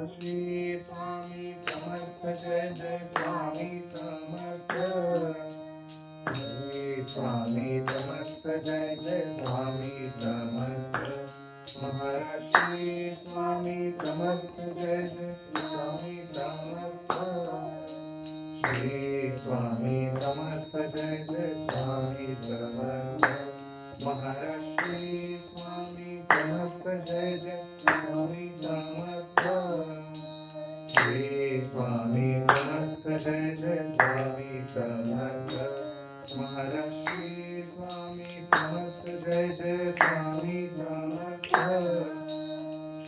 Shri Swami Samarth Jai Jai Swami Samarth Shri Swami Samarth Jai Jai Swami Samarth Maharaj Shri Swami Samarth Jai Jai Swami Samarth Shri Swami Samarth Jai Jai Swami Samarth Maharaj Shri Swami Samarth Jai Jai Swami Samarth Shri Swami Samarth Jai Jai Swami Samarth Maharaj Shri Swami Samarth Jai Jai Swami Samarth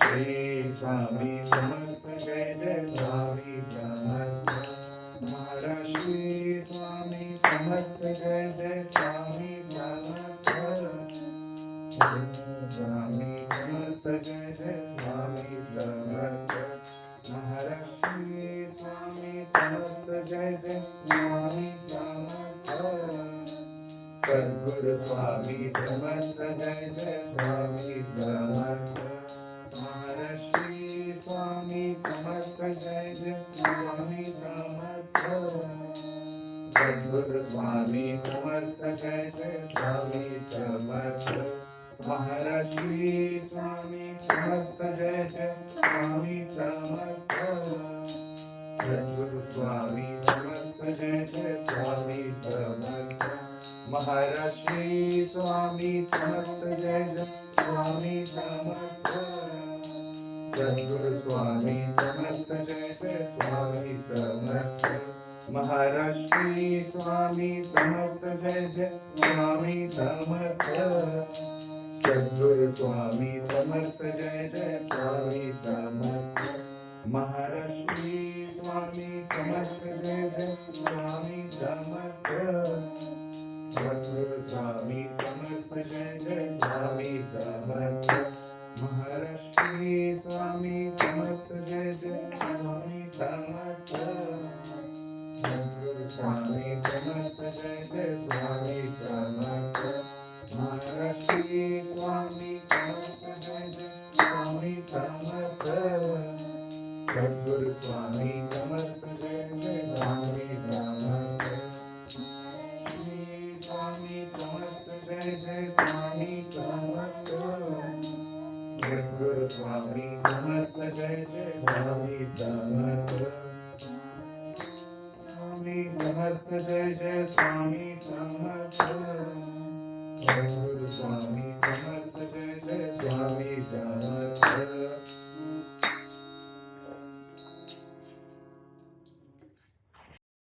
Shri Swami Samarth Jai Jai Swami Samarth Maharaj Shri Swami Samarth Jai Jai Swami Samarth Swami Samarth Jai Jai Swami Samarth Maharaj Shri Swami Samarth Jai Jai Swami Samarth Sadguru Swami Samarth Jai Jai Swami Samarth Maharaj Shri Swami Samarth Jai Jai Swami Samarth Sadguru Swami Samarth Jai Jai Swami Samarth Maharaj Shri Swami Samarth Jai Jai Swami Samarth Sadguru Swami Samarth Jai Jai Swami Samarth Maharaj Shri Swami Samarth Jai Jai Swami Samarth Sadguru Swami Samarth Jai Jai Swami Samarth Maharaj Shri Swami Samarth Jai Jai Swami Samarth Sadguru Swami Samarth Jai Jai Swami Samarth Maharaj Shri Swami Samarth Jai Jai Swami Samarth Sadguru Swami Samarth Jai Jai Swami Samarth Maharaj Shri Swami Samarth Jai Jai Swami Samarth Sadguru Swami Samarth Jai Jai Swami Samarth Maharaj Shri Swami Samarth Jai Jai Swami Samarth Sadguru Swami Samarth Jai Jai Swami Samarth Shri Swami Samarth Jai Jai Swami Samarth Sadguru Swami Samarth Jai Jai Swami Samarth Swami Samarth Jai Jai Swami Samarth Sadguru Swami Samarth Jai Jai Swami Samarth